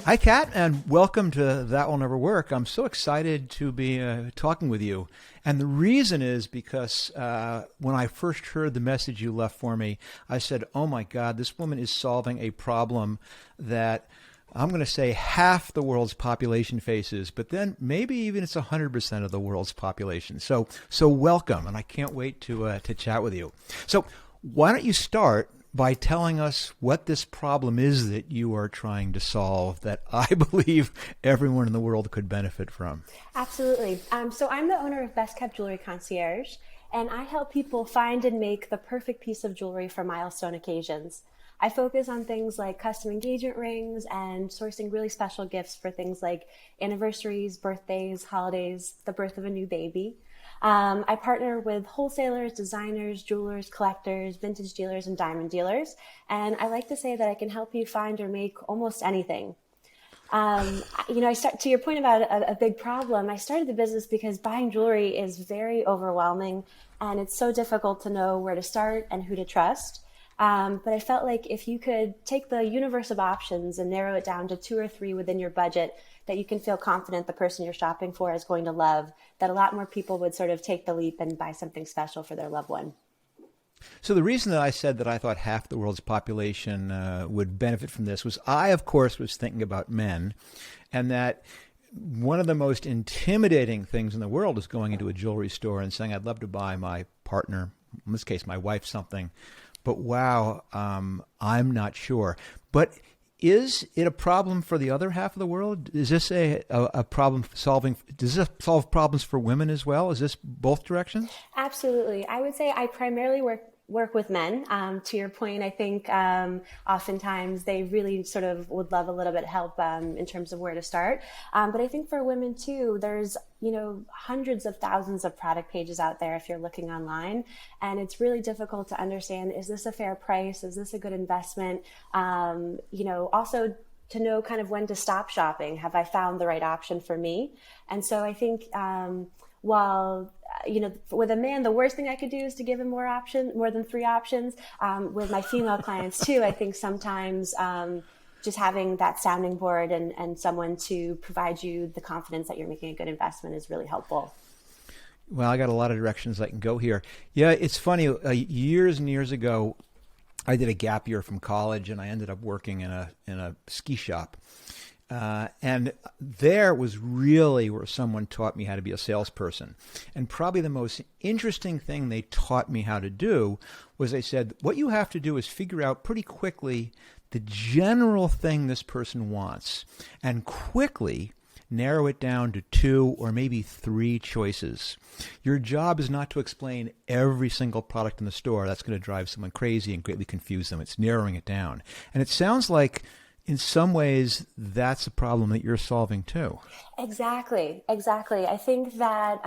Hi, Kat, and welcome to That Will Never Work. I'm so excited to be talking with you. And the reason is because when I first heard the message you left for me, I said, oh my God, this woman is solving a problem that I'm going to say half the world's population faces, but then maybe even it's 100% of the world's population. So welcome, and I can't wait to chat with you. So why don't you start by telling us what this problem is that you are trying to solve that I believe everyone in the world could benefit from. Absolutely. So I'm the owner of Best Kept Jewelry Concierge, and I help people find and make the perfect piece of jewelry for milestone occasions. I focus on things like custom engagement rings and sourcing really special gifts for things like anniversaries, birthdays, holidays, the birth of a new baby. I partner with wholesalers, designers, jewelers, collectors, vintage dealers, and diamond dealers. And I like to say that I can help you find or make almost anything. To your point about a big problem, I started the business because buying jewelry is very overwhelming and it's so difficult to know where to start and who to trust. But I felt like if you could take the universe of options and narrow it down to 2 or 3 within your budget that you can feel confident the person you're shopping for is going to love, that a lot more people would sort of take the leap and buy something special for their loved one. So the reason that I said that I thought half the world's population would benefit from this was I, of course, was thinking about men, and that one of the most intimidating things in the world is going into a jewelry store and saying, I'd love to buy my partner, in this case, my wife, something. But wow, I'm not sure. But is it a problem for the other half of the world? Is this a problem solving? Does this solve problems for women as well? Is this both directions? Absolutely. I would say I primarily work with men. To your point, I think oftentimes they really sort of would love a little bit of help in terms of where to start. But I think for women too, there's hundreds of thousands of product pages out there if you're looking online, and it's really difficult to understand, is this a fair price? Is this a good investment? Also to know kind of when to stop shopping. Have I found the right option for me? And so I think while with a man, the worst thing I could do is to give him more than 3 options. With my female clients too, I think sometimes just having that sounding board and someone to provide you the confidence that you're making a good investment is really helpful. Well, I got a lot of directions I can go here. Yeah, it's funny. Years and years ago, I did a gap year from college, and I ended up working in a ski shop. And there was really where someone taught me how to be a salesperson. And probably the most interesting thing they taught me how to do was they said, what you have to do is figure out pretty quickly the general thing this person wants and quickly narrow it down to 2 or maybe 3 choices. Your job is not to explain every single product in the store. That's going to drive someone crazy and greatly confuse them. It's narrowing it down. And it sounds like in some ways, that's a problem that you're solving too. Exactly. I think that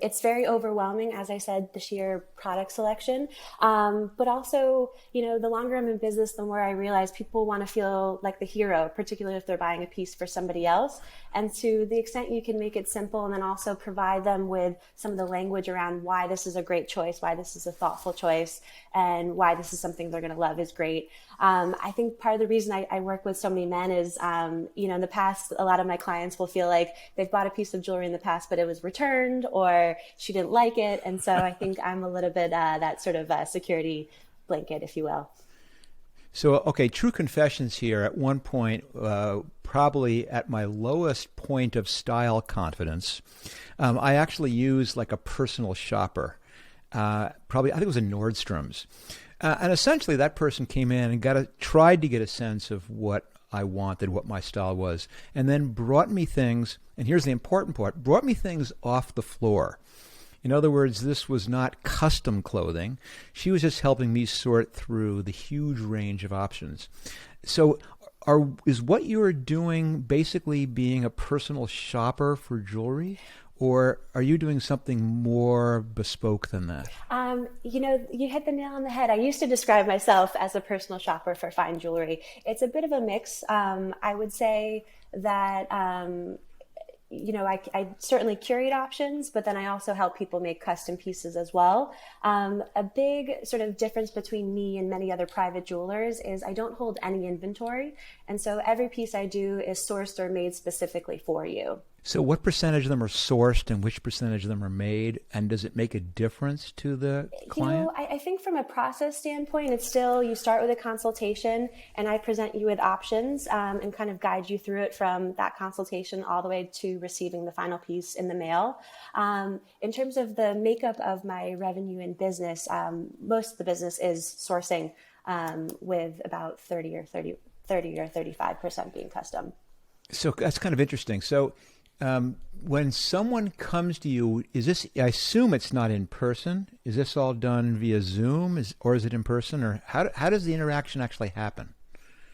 it's very overwhelming, as I said, the sheer product selection. But also, the longer I'm in business, the more I realize people want to feel like the hero, particularly if they're buying a piece for somebody else. And to the extent you can make it simple and then also provide them with some of the language around why this is a great choice, why this is a thoughtful choice, and why this is something they're going to love is great. I think part of the reason I work with so many men is, in the past, a lot of my clients will feel like they've bought a piece of jewelry in the past, but it was returned or she didn't like it. And so I think I'm a little bit that sort of security blanket, if you will. So, okay, true confessions here. At one point, probably at my lowest point of style confidence, I actually used like a personal shopper. Probably, I think it was a Nordstrom's. And essentially that person came in and tried to get a sense of what I wanted, what my style was, and then brought me things, and here's the important part, brought me things off the floor. In other words, this was not custom clothing. She was just helping me sort through the huge range of options. So is what you are doing basically being a personal shopper for jewelry? Or are you doing something more bespoke than that? You hit the nail on the head. I used to describe myself as a personal shopper for fine jewelry. It's a bit of a mix. I would say that I certainly curate options, but then I also help people make custom pieces as well. A big sort of difference between me and many other private jewelers is I don't hold any inventory. And so every piece I do is sourced or made specifically for you. So what percentage of them are sourced and which percentage of them are made? And does it make a difference to the client? I think from a process standpoint, it's still, you start with a consultation and I present you with options and kind of guide you through it from that consultation all the way to receiving the final piece in the mail. In terms of the makeup of my revenue and business, most of the business is sourcing with about 30 or 35% being custom. So that's kind of interesting. So when someone comes to you, I assume it's not in person. Is this all done via Zoom or is it in person? Or how does the interaction actually happen?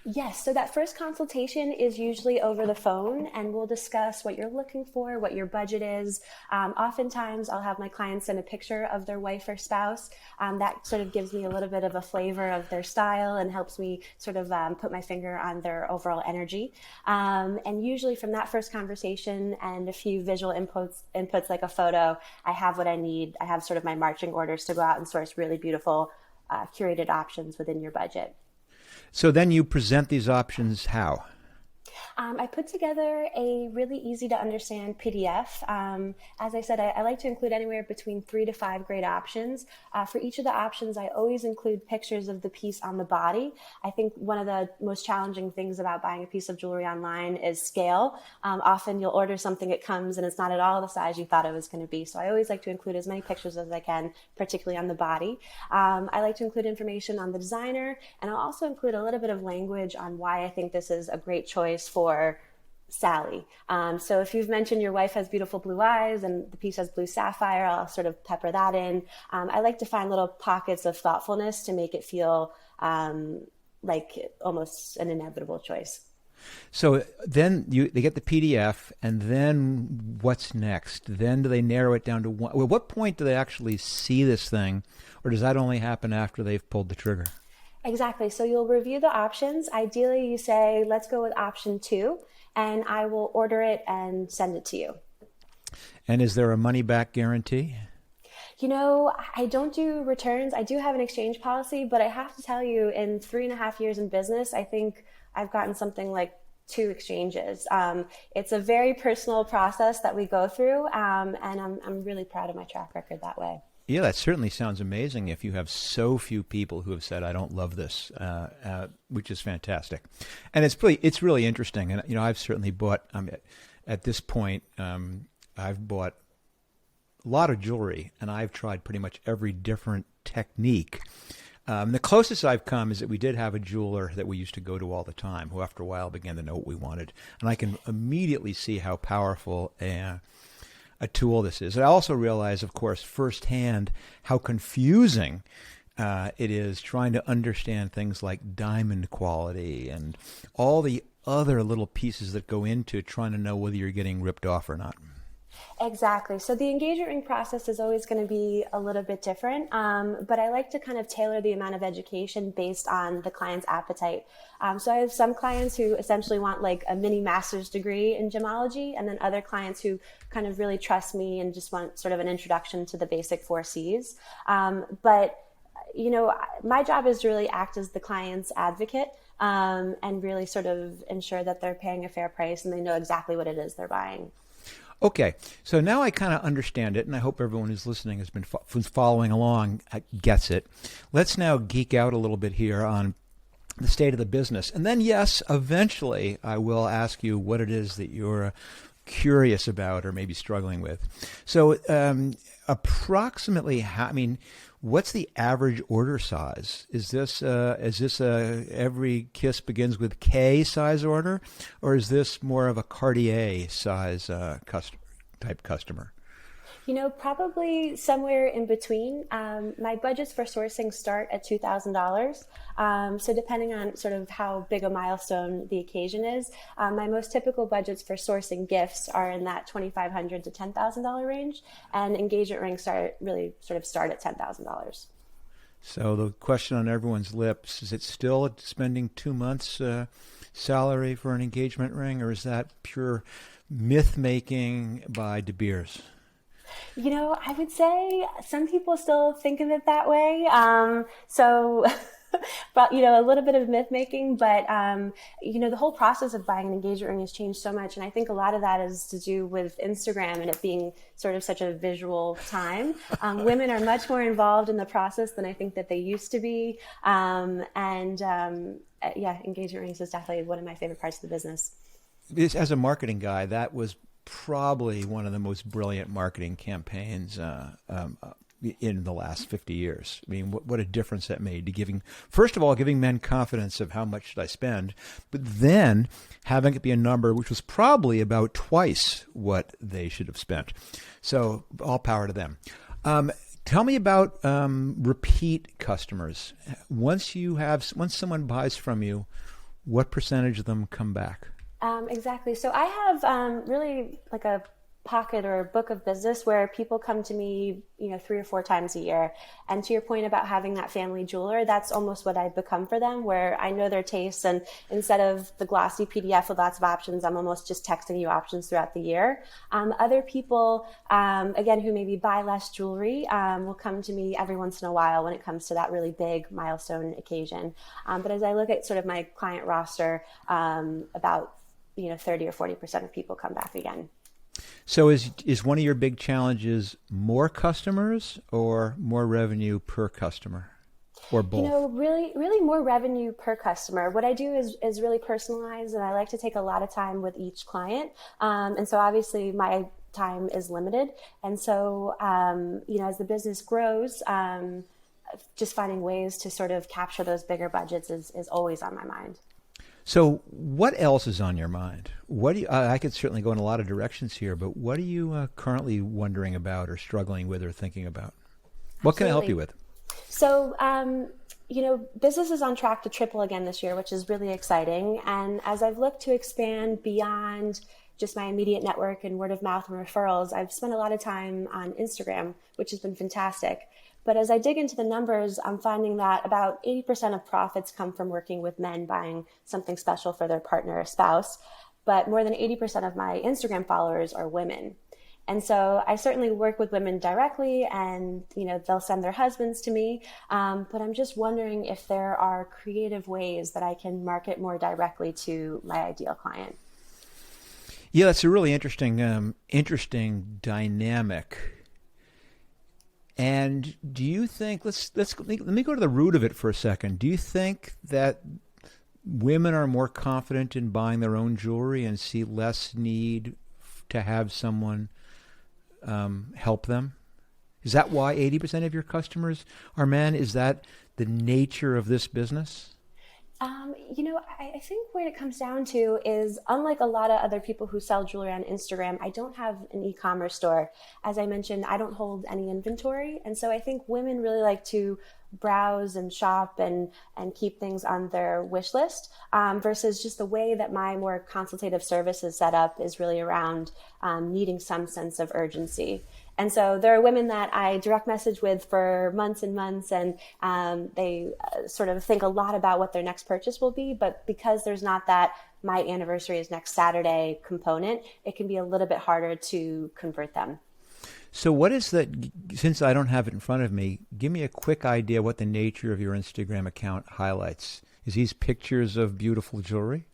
Yes, so that first consultation is usually over the phone, and we'll discuss what you're looking for, what your budget is. Oftentimes, I'll have my clients send a picture of their wife or spouse. That sort of gives me a little bit of a flavor of their style and helps me sort of put my finger on their overall energy. And usually from that first conversation and a few visual inputs like a photo, I have what I need. I have sort of my marching orders to go out and source really beautiful curated options within your budget. So then you present these options how? I put together a really easy to understand PDF. As I said, I like to include anywhere between 3 to 5 great options. For each of the options, I always include pictures of the piece on the body. I think one of the most challenging things about buying a piece of jewelry online is scale. Often you'll order something, it comes and it's not at all the size you thought it was going to be. So I always like to include as many pictures as I can, particularly on the body. I like to include information on the designer, and I'll also include a little bit of language on why I think this is a great choice for Sally. So if you've mentioned your wife has beautiful blue eyes and the piece has blue sapphire, I'll sort of pepper that in. I like to find little pockets of thoughtfulness to make it feel like almost an inevitable choice. So then they get the PDF, and then what's next? Then do they narrow it down to one? Well, what point do they actually see this thing, or does that only happen after they've pulled the trigger? Exactly. So you'll review the options. Ideally, you say, let's go with option 2, and I will order it and send it to you. And is there a money-back guarantee? I don't do returns. I do have an exchange policy, but I have to tell you, in 3.5 years in business, I think I've gotten something like 2 exchanges. It's a very personal process that we go through, and I'm really proud of my track record that way. Yeah, that certainly sounds amazing if you have so few people who have said, I don't love this, which is fantastic. And it's really interesting. And, I've certainly bought, at this point, I've bought a lot of jewelry, and I've tried pretty much every different technique. The closest I've come is that we did have a jeweler that we used to go to all the time, who after a while began to know what we wanted. And I can immediately see how powerful a tool this is. I also realize, of course, firsthand how confusing it is trying to understand things like diamond quality and all the other little pieces that go into trying to know whether you're getting ripped off or not. Exactly. So the engagement ring process is always going to be a little bit different, but I like to kind of tailor the amount of education based on the client's appetite. So I have some clients who essentially want like a mini master's degree in gemology, and then other clients who kind of really trust me and just want sort of an introduction to the basic 4 C's. But my job is to really act as the client's advocate and really sort of ensure that they're paying a fair price and they know exactly what it is they're buying. Okay, so now I kind of understand it, and I hope everyone who's listening has been following along gets it. Let's now geek out a little bit here on the state of the business. And then, yes, eventually I will ask you what it is that you're curious about or maybe struggling with. So approximately, what's the average order size? Is this every kiss begins with K size order, or is this more of a Cartier size type customer? Probably somewhere in between. My budgets for sourcing start at $2,000. So depending on sort of how big a milestone the occasion is, my most typical budgets for sourcing gifts are in that $2,500 to $10,000 range, and engagement rings start at $10,000. So the question on everyone's lips, is it still spending 2 months salary for an engagement ring, or is that pure myth making by De Beers? I would say some people still think of it that way. But a little bit of myth making, but the whole process of buying an engagement ring has changed so much, and I think a lot of that is to do with Instagram and it being sort of such a visual time. Women are much more involved in the process than I think that they used to be, yeah, engagement rings is definitely one of my favorite parts of the business. As a marketing guy, that was probably one of the most brilliant marketing campaigns in the last 50 years. I mean, what a difference that made to first of all, giving men confidence of how much should I spend, but then having it be a number which was probably about twice what they should have spent. So all power to them. Tell me about repeat customers. Once someone buys from you, what percentage of them come back? Exactly. So I have really like a pocket or a book of business where people come to me, 3 or 4 times a year. And to your point about having that family jeweler, that's almost what I've become for them, where I know their tastes. And instead of the glossy PDF with lots of options, I'm almost just texting you options throughout the year. Other people, again, who maybe buy less jewelry, will come to me every once in a while when it comes to that really big milestone occasion. But as I look at sort of my client roster, about 30 or 40% of people come back again. So is one of your big challenges more customers or more revenue per customer, or both? Really more revenue per customer. What I do is really personalized, and I like to take a lot of time with each client. And so obviously my time is limited. And so, as the business grows, just finding ways to sort of capture those bigger budgets is always on my mind. So what else is on your mind? I could certainly go in a lot of directions here, but what are you currently wondering about or struggling with or thinking about? What can I help you with? So, business is on track to triple again this year, which is really exciting. And as I've looked to expand beyond just my immediate network and word of mouth and referrals, I've spent a lot of time on Instagram, which has been fantastic. But as I dig into the numbers, I'm finding that about 80% of profits come from working with men buying something special for their partner or spouse. But more than 80% of my Instagram followers are women. And so I certainly work with women directly, and they'll send their husbands to me. But I'm just wondering if there are creative ways that I can market more directly to my ideal client. Yeah, that's a really interesting dynamic. And do you think, let me go to the root of it for a second. Do you think that women are more confident in buying their own jewelry and see less need to have someone help them? Is that why 80% of your customers are men? Is that the nature of this business? I think what it comes down to is, unlike a lot of other people who sell jewelry on Instagram, I don't have an e-commerce store. As I mentioned, I don't hold any inventory. And so I think women really like to browse and shop and keep things on their wish list, versus just the way that my more consultative service is set up is really around needing some sense of urgency. And so there are women that I direct message with for months and months, and they sort of think a lot about what their next purchase will be. But because there's not that my anniversary is next Saturday component, it can be a little bit harder to convert them. So what is that, since I don't have it in front of me, give me a quick idea what the nature of your Instagram account highlights. Is these pictures of beautiful jewelry?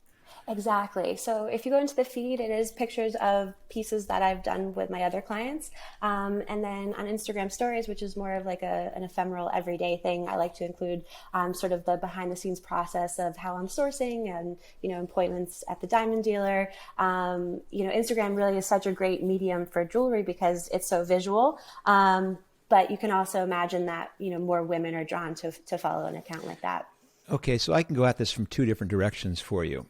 Exactly. So if you go into the feed, it is pictures of pieces that I've done with my other clients. And then on Instagram stories, which is more of like an ephemeral everyday thing, I like to include sort of the behind the scenes process of how I'm sourcing and, appointments at the diamond dealer. Instagram really is such a great medium for jewelry because it's so visual. But you can also imagine that, more women are drawn to follow an account like that. Okay, so I can go at this from 2 different directions for you.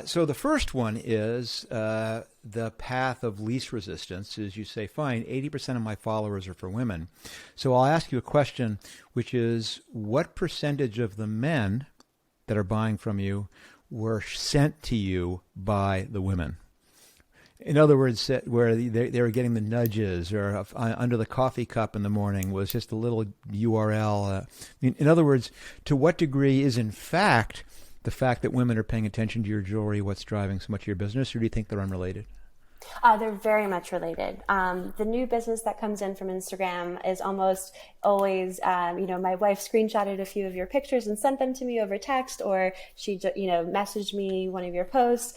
So the first one is the path of least resistance is you say, fine, 80% of my followers are for women. So I'll ask you a question, which is, what percentage of the men that are buying from you were sent to you by the women? In other words, where they were getting the nudges, or under the coffee cup in the morning was just a little URL. In other words, to what degree is in fact the fact that women are paying attention to your jewelry, what's driving so much of your business, or do you think they're unrelated? They're very much related. The new business that comes in from Instagram is almost always, my wife screenshotted a few of your pictures and sent them to me over text, or she, messaged me one of your posts.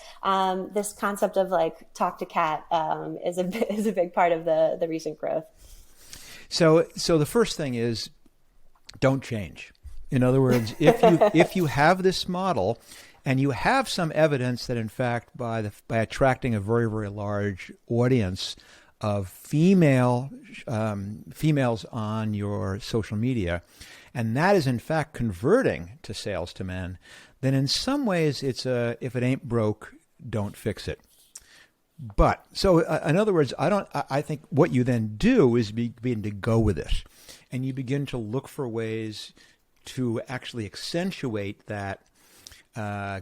This concept of like talk to cat is a big part of the recent growth. So the first thing is, don't change. In other words, if you have this model, and you have some evidence that, in fact, by attracting a very, very large audience of females on your social media, and that is, in fact, converting to sales to men, then in some ways it's if it ain't broke, don't fix it. But so, in other words, I think what you then do is begin to go with it, and you begin to look for ways to actually accentuate that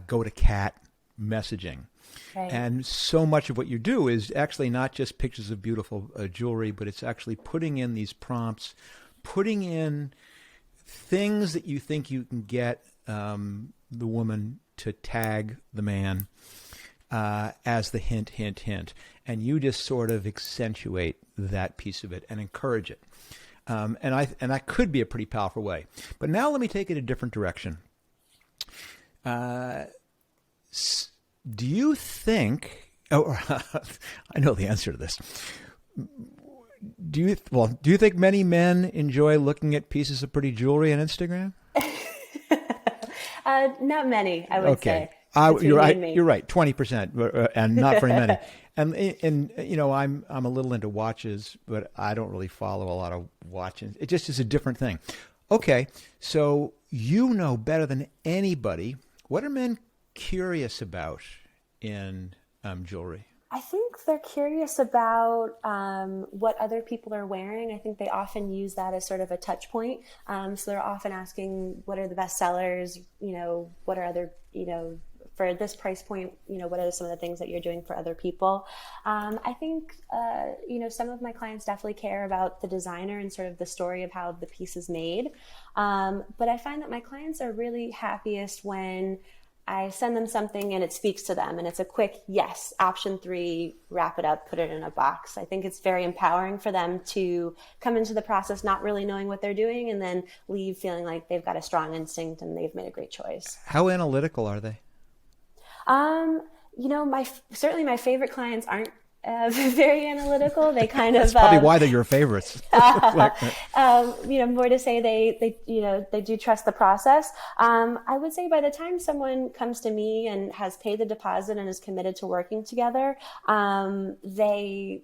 go to cat messaging. Right. And so much of what you do is actually not just pictures of beautiful jewelry, but it's actually putting in these prompts, putting in things that you think you can get the woman to tag the man as the hint, hint, hint. And you just sort of accentuate that piece of it and encourage it. And that could be a pretty powerful way. But now let me take it a different direction. Do you think? Oh, I know the answer to this. Do you think many men enjoy looking at pieces of pretty jewelry on Instagram? Not many, I would say. You're right. You're right. 20%, and not very many. And I'm a little into watches, but I don't really follow a lot of watches. It just is a different thing. Okay, so you know better than anybody. What are men curious about in jewelry? I think they're curious about what other people are wearing. I think they often use that as sort of a touch point. So they're often asking, what are the best sellers? What are other, for this price point, what are some of the things that you're doing for other people? I think, some of my clients definitely care about the designer and sort of the story of how the piece is made. But I find that my clients are really happiest when I send them something and it speaks to them and it's a quick yes, option 3, wrap it up, put it in a box. I think it's very empowering for them to come into the process not really knowing what they're doing and then leave feeling like they've got a strong instinct and they've made a great choice. How analytical are they? Certainly my favorite clients aren't very analytical. They kind That's of probably why they're your favorites. More to say they do trust the process. I would say by the time someone comes to me and has paid the deposit and is committed to working together, they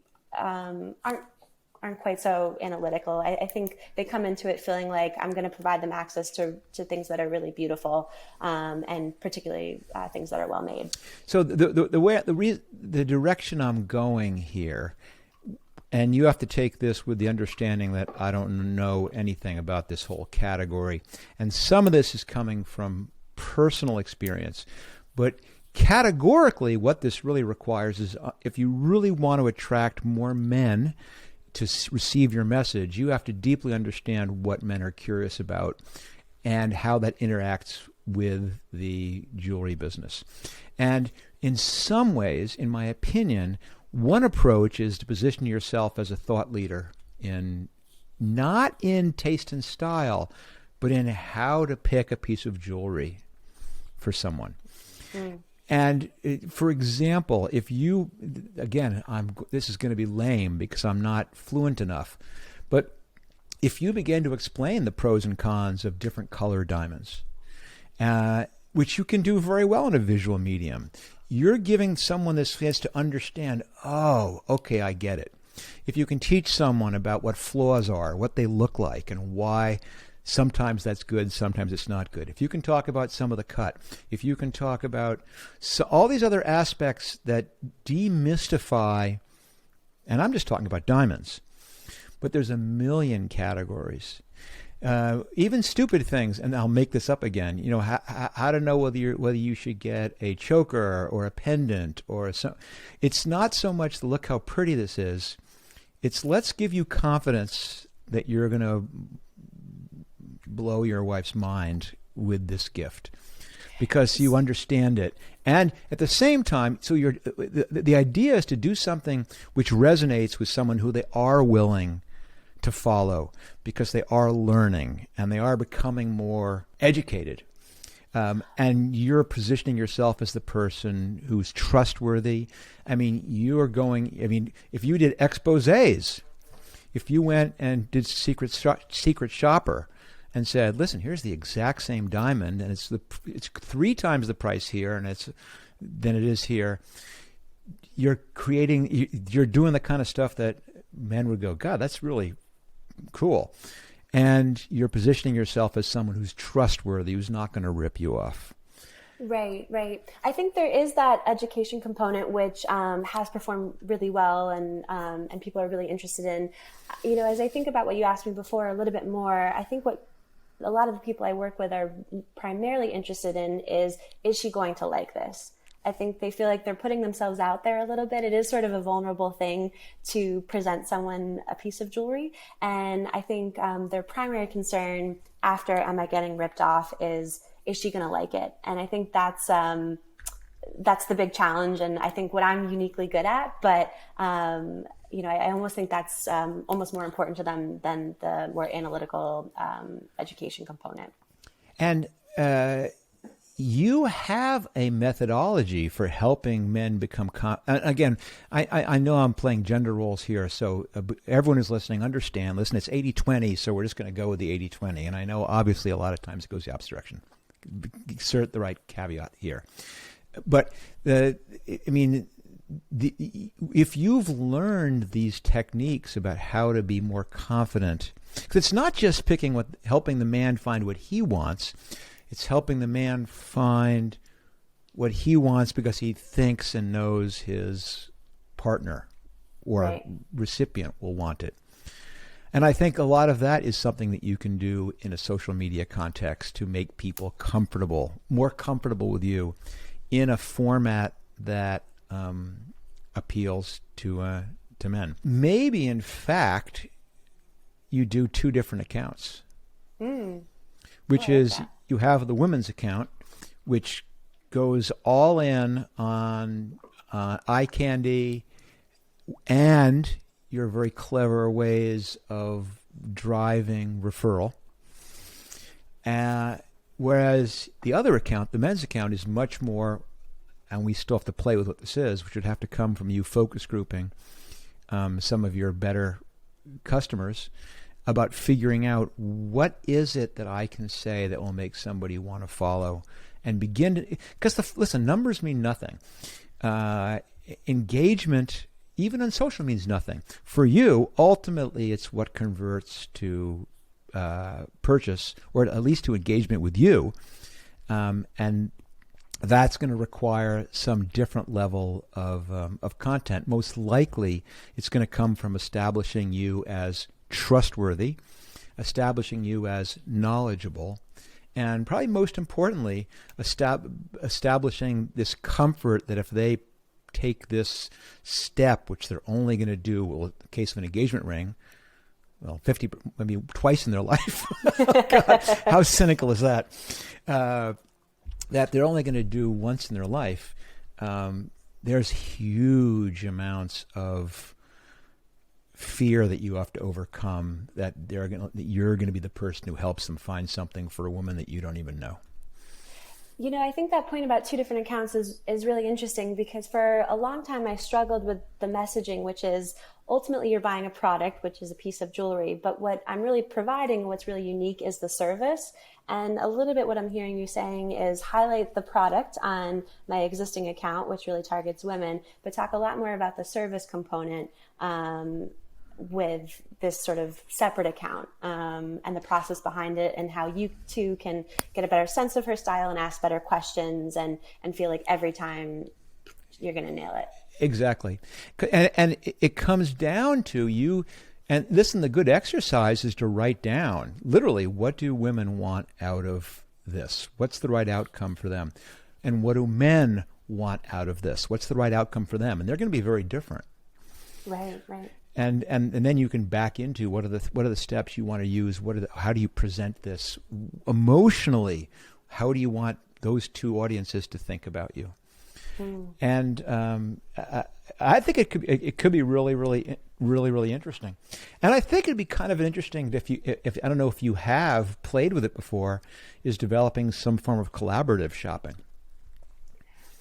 aren't quite so analytical. I think they come into it feeling like I'm going to provide them access to things that are really beautiful, and particularly things that are well made. So the direction I'm going here, and you have to take this with the understanding that I don't know anything about this whole category, and some of this is coming from personal experience, but categorically what this really requires is if you really want to attract more men to receive your message, you have to deeply understand what men are curious about and how that interacts with the jewelry business. And in some ways, in my opinion, one approach is to position yourself as a thought leader not in taste and style, but in how to pick a piece of jewelry for someone. Mm. And for example, if you, again, this is going to be lame because I'm not fluent enough, but if you begin to explain the pros and cons of different color diamonds, which you can do very well in a visual medium, you're giving someone this chance to understand, oh, okay, I get it. If you can teach someone about what flaws are, what they look like, and why sometimes that's good, sometimes it's not good. If you can talk about some of the cut, if you can talk about all these other aspects that demystify, and I'm just talking about diamonds, but there's a million categories. Even stupid things, and I'll make this up again. How to know whether you should get a choker or a pendant or it's not so much the look how pretty this is. It's let's give you confidence that you're going to blow your wife's mind with this gift, because you understand it. And at the same time, so the idea is to do something which resonates with someone who they are willing to follow, because they are learning and they are becoming more educated. And you're positioning yourself as the person who's trustworthy. I mean, if you did exposés, if you went and did Secret Shopper and said, listen, here's the exact same diamond, and it's 3 times the price here than it is here, you're doing the kind of stuff that men would go, God, that's really cool. And you're positioning yourself as someone who's trustworthy, who's not going to rip you off. Right, right. I think there is that education component which has performed really well, and people are really interested in. As I think about what you asked me before a little bit more, I think what a lot of the people I work with are primarily interested in is she going to like this? I think they feel like they're putting themselves out there a little bit. It is sort of a vulnerable thing to present someone a piece of jewelry. And I think their primary concern after, am I getting ripped off, is she going to like it? And I think that's the big challenge. And I think what I'm uniquely good at, but I almost think that's almost more important to them than the more analytical education component. And you have a methodology for helping men become again, I know I'm playing gender roles here, so everyone who's listening, understand. Listen, it's 80-20, so we're just going to go with the 80-20. And I know, obviously, a lot of times it goes the opposite direction. Insert the right caveat here. But, if you've learned these techniques about how to be more confident, because it's not just helping the man find what he wants. It's helping the man find what he wants because he thinks and knows his partner or recipient will want it. And I think a lot of that is something that you can do in a social media context to make people more comfortable with you in a format that appeals to men. Maybe, in fact, you do 2 different accounts, which is... that. You have the women's account, which goes all in on eye candy and your very clever ways of driving referral. Whereas the other account, the men's account, is much more, and we still have to play with what this is, which would have to come from you focus grouping some of your better customers about figuring out what is it that I can say that will make somebody want to follow and begin to, because listen, numbers mean nothing. Engagement, even on social, means nothing. For you, ultimately, it's what converts to purchase, or at least to engagement with you. And that's going to require some different level of content. Most likely, it's going to come from establishing you as trustworthy, establishing you as knowledgeable, and probably most importantly, establishing this comfort that if they take this step, which they're only going to do, well, in the case of an engagement ring, well, twice in their life. God, how cynical is that? That they're only going to do once in their life. There's huge amounts of fear that you have to overcome, that you're going to be the person who helps them find something for a woman that you don't even know. I think that point about 2 different accounts is really interesting, because for a long time I struggled with the messaging, which is ultimately you're buying a product, which is a piece of jewelry, but what I'm really providing, what's really unique, is the service. And a little bit what I'm hearing you saying is highlight the product on my existing account, which really targets women, but talk a lot more about the service component with this sort of separate account, and the process behind it, and how you two can get a better sense of her style and ask better questions and feel like every time you're going to nail it. Exactly. And it comes down to you. And listen, the good exercise is to write down, literally, what do women want out of this? What's the right outcome for them? And what do men want out of this? What's the right outcome for them? And they're going to be very different. Right. And then you can back into what are the steps you want to use? How do you present this emotionally? How do you want those two audiences to think about you. And I think it could be really interesting. And I think it'd be kind of interesting if I don't know if you have played with it before, is developing some form of collaborative shopping.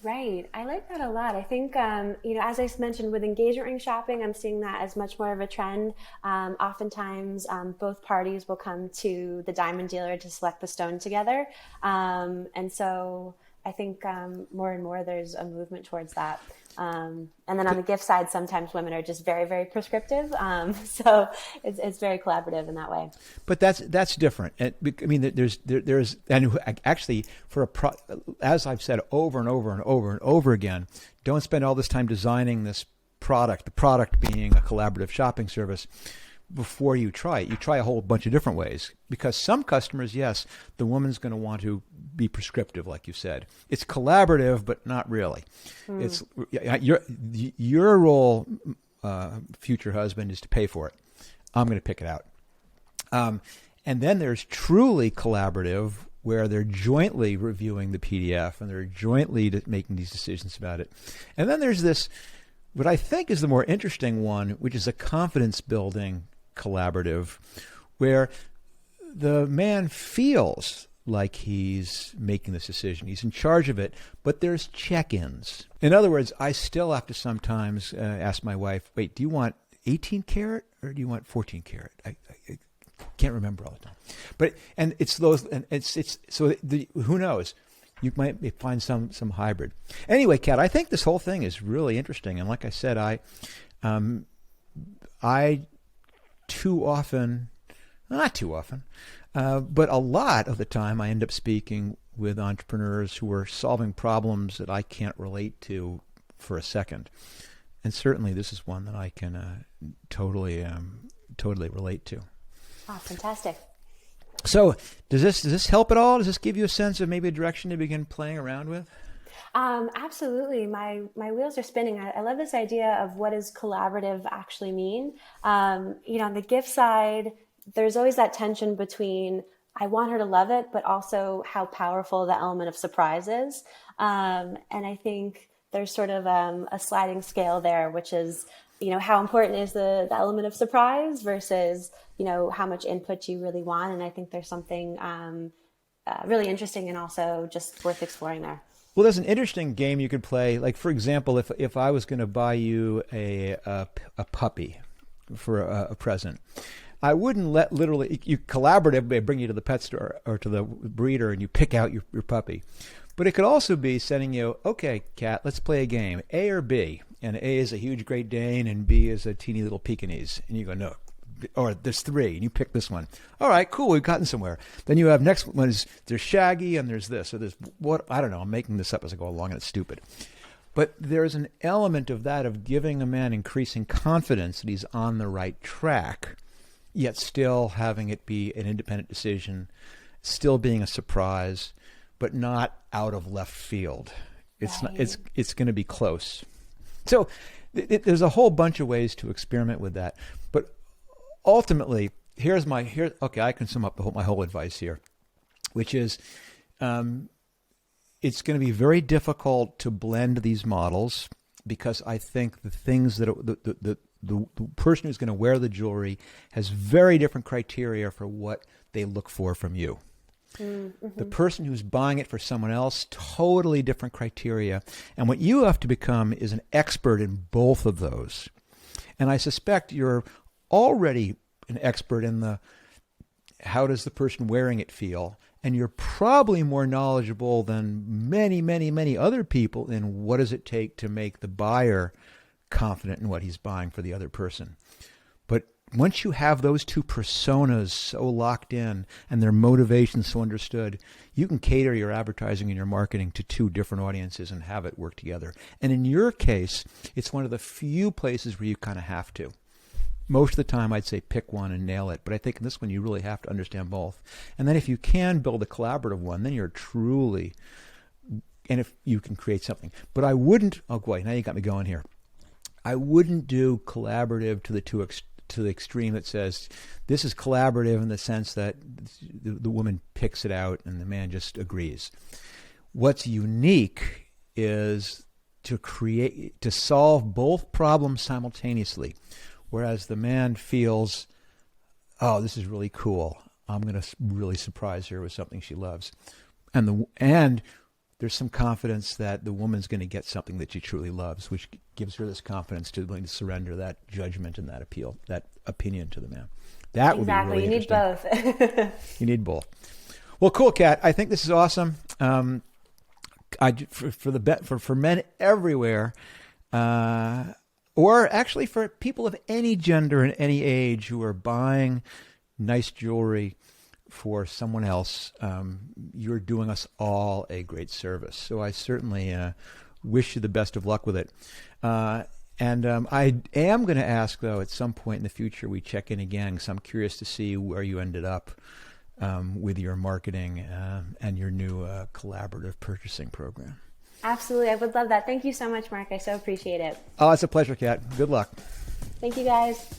Right. I like that a lot. I think, as I mentioned with engagement ring shopping, I'm seeing that as much more of a trend. Oftentimes, both parties will come to the diamond dealer to select the stone together. And so I think more and more there's a movement towards that. And then on the gift side, sometimes women are just very, very prescriptive. So it's very collaborative in that way. But that's different. I mean, there's and actually as I've said over and over and over and over again, don't spend all this time designing this product. The product being a collaborative shopping service. Before you try it, you try a whole bunch of different ways, because some customers, yes, the woman's going to want to be prescriptive, like you said. It's collaborative, but not really. It's your role, future husband, is to pay for it. I'm going to pick it out. And then there's truly collaborative, where they're jointly reviewing the PDF and they're jointly making these decisions about it. And then there's this, what I think is the more interesting one, which is a confidence building collaborative, where the man feels like he's making this decision. He's in charge of it, but there's check-ins. In other words, I still have to sometimes ask my wife, wait, do you want 18 karat or do you want 14 karat? I can't remember all the time. But, and it's those, and it's so who knows? You might find some hybrid. Anyway, Kat, I think this whole thing is really interesting. And like I said, I too often, not too often, but a lot of the time I end up speaking with entrepreneurs who are solving problems that I can't relate to for a second. And certainly this is one that I can totally relate to. Oh, fantastic. So does this help at all? Does this give you a sense of maybe a direction to begin playing around with? Absolutely. My wheels are spinning. I love this idea of what does collaborative actually mean. On the gift side, there's always that tension between I want her to love it, but also how powerful the element of surprise is. And I think there's sort of a sliding scale there, which is, how important is the element of surprise versus, how much input you really want. And I think there's something really interesting and also just worth exploring there. Well, there's an interesting game you could play. Like, for example, if I was going to buy you a puppy for a present, I wouldn't let you collaboratively bring you to the pet store or to the breeder and you pick out your puppy. But it could also be sending you, okay, Kat, let's play a game, A or B. And A is a huge Great Dane and B is a teeny little Pekingese. And you go, no. Or there's three, and you pick this one. All right, cool, we've gotten somewhere. Then you have next one is there's Shaggy, and there's this, or there's what, I don't know, I'm making this up as I go along, and it's stupid. But there's an element of that, of giving a man increasing confidence that he's on the right track, yet still having it be an independent decision, still being a surprise, but not out of left field. It's right. not, it's going to be close. So there's a whole bunch of ways to experiment with that, but ultimately, okay, I can sum up my whole advice here, which is it's going to be very difficult to blend these models, because I think the things that the person who's going to wear the jewelry has very different criteria for what they look for from you. Mm-hmm. The person who's buying it for someone else, totally different criteria. And what you have to become is an expert in both of those. And I suspect you're already an expert in the how does the person wearing it feel, and you're probably more knowledgeable than many, many, many other people in what does it take to make the buyer confident in what he's buying for the other person. But once you have those two personas so locked in and their motivations so understood, you can cater your advertising and your marketing to two different audiences and have it work together. And in your case, it's one of the few places where you kind of have to. Most of the time, I'd say pick one and nail it. But I think in this one, you really have to understand both. And then if you can build a collaborative one, then you're truly, and if you can create something. But I wouldn't, oh boy, now you got me going here. I wouldn't do collaborative to the extreme that says this is collaborative in the sense that the woman picks it out and the man just agrees. What's unique is to solve both problems simultaneously. Whereas the man feels, oh, this is really cool. I'm going to really surprise her with something she loves. And there's some confidence that the woman's going to get something that she truly loves, which gives her this confidence to willing to surrender that judgment and that opinion to the man. That would be really interesting. You need both. You need both. Well, cool, Kat. I think this is awesome. For men everywhere, or actually for people of any gender and any age who are buying nice jewelry for someone else, you're doing us all a great service. So I certainly wish you the best of luck with it. And I am going to ask, though, at some point in the future, we check in again, because I'm curious to see where you ended up with your marketing and your new collaborative purchasing program. Absolutely. I would love that. Thank you so much, Marc. I so appreciate it. Oh, it's a pleasure, Kat. Good luck. Thank you, guys.